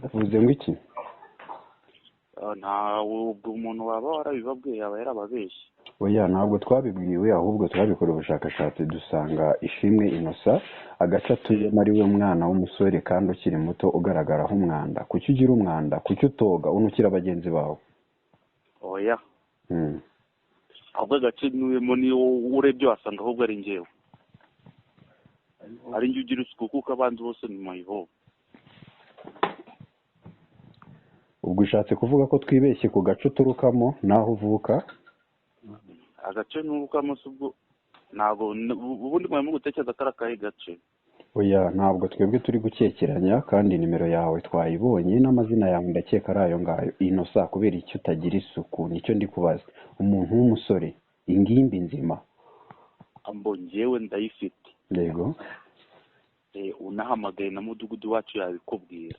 uvuze ngo iki? nta ubwo umuntu waba warabibabwiye yaba yarababeshye. Oya, ntabwo twabibwiwe, ahubwo twabikoreye ubushakashatsi dusanga Ishimwe Innocent agace atuyemo ari we mwana w'umusore kandi ukiri muto ugaragaraho umwanda. Kuki ugira umwanda? Kuki utoga unukira bagenzi bawe? Oya, ahubwo agace ntuyemo niyo urebye wasanga ahubwo ari njyewe, ari njye ugira isuku kuko abandi bose ni mayibobo. Ubwo ushatse kuvuga ko twibeshye ku gace uturukamo n'aho uvuka? Agace nturukamo se ubwo ntabwo ubundi mwari gutekereza ko ari akahe gace? Oya, ntabwo twebwe turi gukekeranya, kandi nimero yawe twayibonye n'amazina yawe ndakeka ari ayo ngayo. Innocent, kubera icyo utagira isuku nicyo ndi kubaza. Umuntu w'umusore, ingimbi nzima. Ambo njyewe ndayifite. Yego. Unahamagaye na mudugudu wacu yabikubwira.